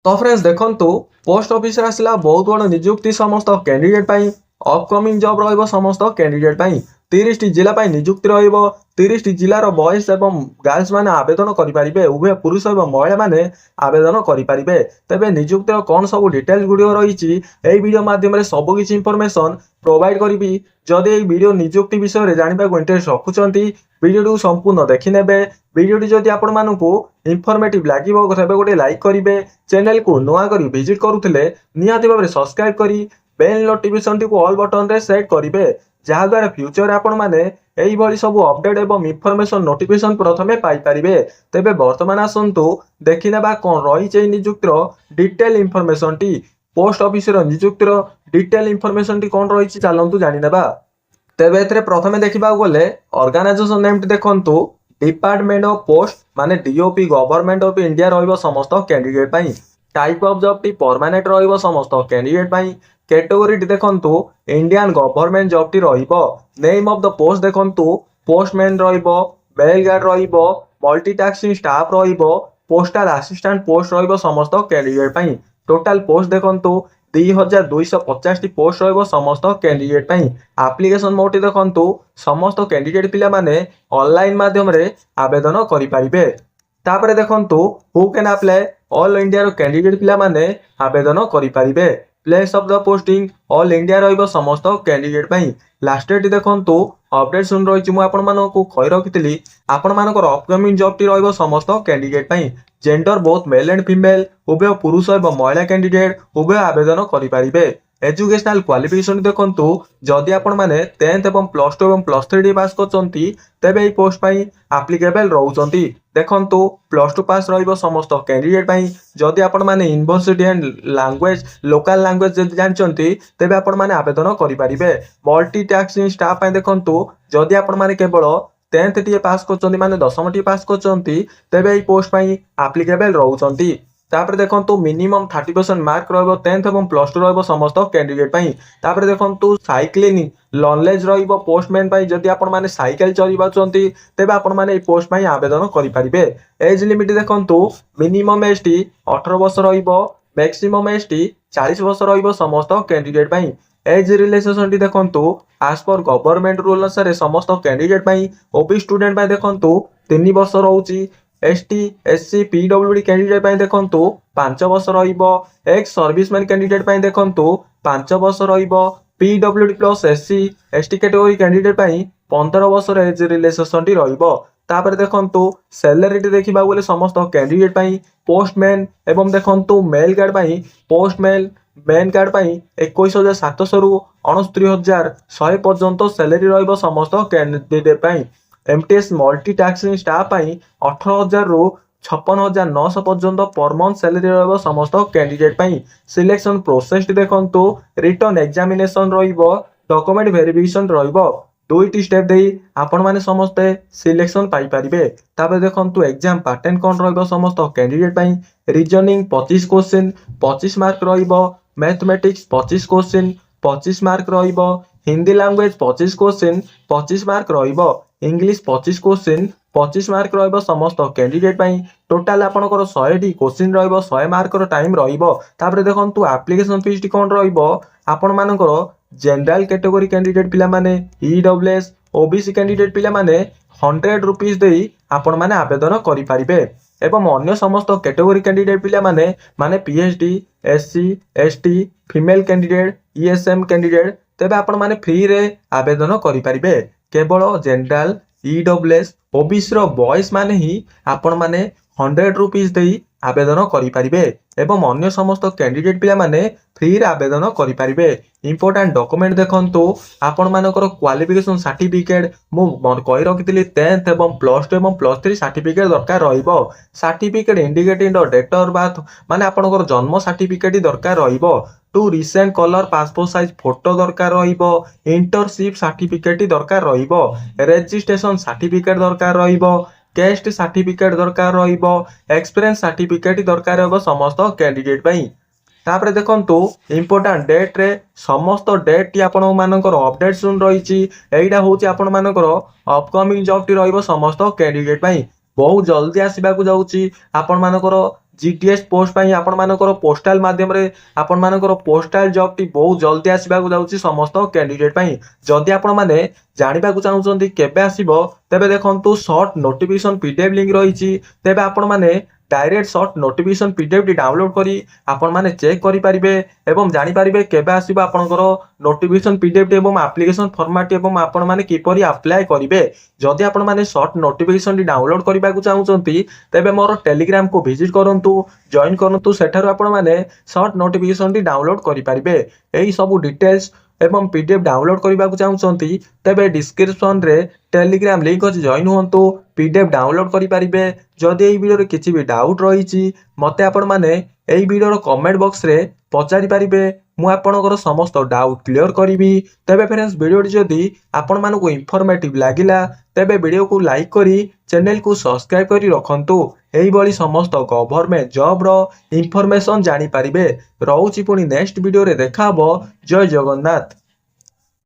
तो फ्रेंड्स देखंतु post office रे आसला बहुत बड़ नियुक्ति समस्त कैंडिडेट पाई अपकमिंग जॉब रहइबो समस्त कैंडिडेट पाई 30 टी जिला पाई नियुक्ति रहइबो 30 टी जिलार बॉयज एवं गर्ल्स माने आवेदन करि परिबे उभय पुरुष एवं महिला माने आवेदन करि परिबे तबे नियुक्तिर कोन सब डिटेल्स गुडियो रहिछि एई वीडियो माध्यम रे सब किछि इंफॉर्मेशन प्रोवाइड करिबि जदि एई वीडियो नियुक्ति विषय रे जानिबा को इंटरेस्ट रखुचंती वीडियो संपूर्ण देखि नेबे वीडियो जदि आपण मानकु इनफॉर्मेटिव लागिबो तबे गोटे लाइक करिवे चैनल को नुआ करी विजिट करुथिले निहाती भाबरे सब्सक्राइब करी बेल नोटिफिकेशन टी को ऑल बटन रे सेट करिवे जहा द्वारा फ्यूचर आपण माने एई भली सब अपडेट एवं इनफॉरमेशन नोटिफिकेशन प्रथमे पाई परिबे तबे वर्तमान आसंतु देखिनेबा कोन रही छै नियुक्तिर डिटेल इनफॉरमेशन टी पोस्ट ऑफिस रो नियुक्तिर डिटेल इनफॉरमेशन टी कोन रही छै चलंतु जानि नेबा तबे एथरे प्रथमे देखिबा गले ऑर्गेनाइजेशन नेम टी देखंतु डिपार्टमेंट ऑफ पोस्ट माने डीओपी गवर्नमेंट ऑफ इंडिया रहिबो समस्त candidate pi type of job T permanent रहिबो समस्त कैंडिडेट पाई कैटेगरी टी देखंतु इंडियन गवर्नमेंट जॉब टी रहिबो नेम ऑफ द पोस्ट देखंतु पोस्टमैन रहिबो मेल गार्ड रहिबो मल्टीटास्किंग स्टाफ रहिबो पोस्टल असिस्टेंट पोस्ट रहिबो समस्त कैंडिडेट पाई टोटल पोस्ट देखंतु 2250 टी पोस्ट रहिबो समस्त कैंडिडेट पाई एप्लीकेशन मोड टी देखंतु समस्त कैंडिडेट पिला माने ऑनलाइन माध्यम रे आवेदन करि परिबे तापरे देखंतु who can apply all India रो कैंडिडेट पिला माने आवेदन करि परिबे place of the posting all India रहिबो समस्त कैंडिडेट पाई लास्ट डेट देखंतु अपडेट सुन रहिछि मु आपण मानकु कहि रखितली आपण मानकर अपकमिंग जॉब टी रहिबो समस्त candidate pi gender both male and female उभय पुरुष एवं महिला कैंडिडेट उभय आवेदन करि परिबे एजुकेशनल क्वालिफिकेशन देखंतु जदि आपण माने 10th एवं +2 एवं +3 पास करचंती तबे ए पोस्ट पाई एप्लीकेबल रहउचंती देखंतु +2 पास रहिबो समस्त कैंडिडेट पाई जदि आपण माने university and language local language जदि जानचंती तबे आपण माने आवेदन करि परिबे मल्टीटास्किंग स्टाफ पाई देखंतु जदि आपण माने केवल 10th टी पास करचंती माने 10th टी पास करचंती तबे ए पोस्ट पाई एप्लीकेबल रहउचंती तापर देखंतु मिनिमम 30% मार्क रहबो 10th एवं +2 रहबो समस्त कैंडिडेट पाई तापर देखंतु साइक्लिंग नॉलेज रहबो पोस्टमैन पाई जदि आपण माने साइकिल चलिबा चंती तबे आपण माने ए पोस्ट पाई आवेदन करि परिबे एज लिमिट देखंतु मिनिमम एसटी 18 वर्ष रहबो मैक्सिमम एसटी 40 वर्ष रहबो समस्त कैंडिडेट पाई एज रिलैक्सेशन टी देखंतु एज पर गवर्नमेंट रूल अनुसार समस्त कैंडिडेट पाई ओबी स्टूडेंट पाई देखंतु 3 वर्ष रहउची एसटी एससी पीडब्ल्यूडी कैंडिडेट पाई देखंतु 5 वर्ष रहइबो एक्स सर्विसमैन कैंडिडेट पाई देखंतु 5 वर्ष रहइबो PWD plus SC ST category candidate पाई 15 वर्ष एज रिलैक्सेशन टी रहइबो तापर देखंतु सैलरी टी देखिबा बोले समस्त कैंडिडेट पाई पोस्टमैन एवं देखंतु मेल गार्ड पाई पोस्टमैन मेन गार्ड पाई 21700 रु 69100 पर्यंत सैलरी रहइबो समस्त कैंडिडेट पाई एमटीएस मल्टीटास्किंग स्टाफ पाई 18000 रु 56900 पर्यंत पर मंथ सैलरी रहबो समस्त कैंडिडेट पाई सिलेक्शन प्रोसेस देखंतु रिटन एग्जामिनेशन रहइबो डॉक्यूमेंट वेरिफिकेशन रहइबो दुईटी स्टेप देई आपण माने समस्त सिलेक्शन पाई परिबे ताबे देखंतु एग्जाम पैटर्न कोन रहइबो समस्त कैंडिडेट पाई रीजनिंग 25 क्वेश्चन 25 मार्क रहइबो मैथमेटिक्स 25 क्वेश्चन 25 मार्क रहइबो हिंदी लैंग्वेज 25 क्वेश्चन 25 मार्क रहइबो इंग्लिश 25 क्वेश्चन 25 मार्क रहइबो समस्त कैंडिडेट पाई टोटल आपनकर 100 टी क्वेश्चन रहइबो 100 मार्क रो टाइम रहइबो तापर देखंतु एप्लीकेशन फीस टी कोन रहइबो आपण मानकर जनरल कैटेगरी कैंडिडेट पिला माने ईडब्ल्यूएस ओबीसी कैंडिडेट पिला माने 100 रुपीस देई आपण माने आवेदन करि परिबे एवं अन्य समस्त कैटेगरी कैंडिडेट पिला माने PhD SC ST female candidate ESM candidate तबे आपण माने फ्री रे आवेदन करि परिबे केवल जनरल ईडब्ल्यूएस ओबीसी रो बॉयज माने ही आपण माने 100 रुपीस देई आवेदन करि परिबे एवं अन्य समस्त कैंडिडेट पिला माने फ्री रे आवेदन करि परिबे इंपोर्टेंट डॉक्यूमेंट देखंतु आपण मानकर क्वालिफिकेशन सर्टिफिकेट मु कहि रखितली 10th एवं +2 एवं +3 सर्टिफिकेट दरकार रहिबो certificate indicating the date of birth माने आपनकर जन्म सर्टिफिकेट दरकार रहिबो two recent colour passport size photo दरकार रहिबो इंटर्नशिप सर्टिफिकेट दरकार रहिबो रजिस्ट्रेशन सर्टिफिकेट दरकार रहिबो कैस्ट सर्टिफिकेट दरकार रहिबो एक्सपीरियंस सर्टिफिकेट दरकार रहबो समस्त कैंडिडेट पई तापर देखंतु इंपोर्टेंट डेट रे समस्त डेट टी आपण मानकर अपडेट सुन रहिछि एइडा होछि आपण मानकर अपकमिंग जॉब टी रहइबो समस्त कैंडिडेट पई बहुत जल्दी आसीबा को जाउछि आपण मानकर जीटीएस पोस्ट ପାଇଁ ଆପଣମାନଙ୍କର ପୋଷ୍ଟାଲ ମାଧ୍ୟମରେ ଆପଣମାନଙ୍କର ପୋଷ୍ଟାଲ ଜବ୍ଟି ବହୁତ ଜଲ୍ଦି ଆସିବାକୁ ଯାଉଛି ସମସ୍ତ କ୍ୟାଣ୍ଡିଡେଟ୍ ପାଇଁ। ଯଦି ଆପଣମାନେ ଜାଣିବାକୁ ଚାହୁଁଛନ୍ତି କେବେ ଆସିବ ତେବେ ଦେଖନ୍ତୁ ସର୍ଟ ନୋଟିଫିକେସନ୍ ପିଡିଏଫ୍ ଲିଙ୍କ୍ ରହିଛି। ତେବେ ଆପଣମାନେ डायरेक्ट सर्ट नोटिफिकेशन पीडीएफ टी डाउनलोड करी आपण माने चेक करि परिबे एवं जानि परिबे केबे आसीबो आपनकर नोटिफिकेशन पीडीएफ टी एवं एप्लीकेशन फॉर्मेट एवं आपण माने किपरि अप्लाई करिवे। जदि आपण माने सर्ट नोटिफिकेशन टी डाउनलोड करिबाकू चाहुचंती तेबे मोर टेलीग्राम को विजिट करंतु जॉइन करंतु सेठारु आपण माने सर्ट नोटिफिकेशन टी डाउनलोड करि परिबे। एही सब डिटेल्स एवं पीडीएफ डाउनलोड करबाकू चाहुचंती तेबे डिस्क्रिप्शन रे टेलीग्राम लिंक अछि जॉइन हुंतु पीडीएफ डाउनलोड करि परिबे। जदि एही वीडियो रे किछि भी डाउट रहिछि मते आपण माने एही वीडियो रो कमेंट बॉक्स रे पचारि परिबे मु आपणकर समस्त डाउट क्लियर करिवि। तेबे फ्रेंड्स वीडियो जदि आपण मानको इंफॉर्मेटिव लागिला तेबे वीडियो को लाइक करी चैनल को सब्सक्राइब करी रखंतु। एही बळी समस्त गवर्नमेंट जॉब रो इंफॉर्मेशन जानि परिबे। रहउछि पुनी नेक्स्ट वीडियो रे देखाबो। जय जगन्नाथ।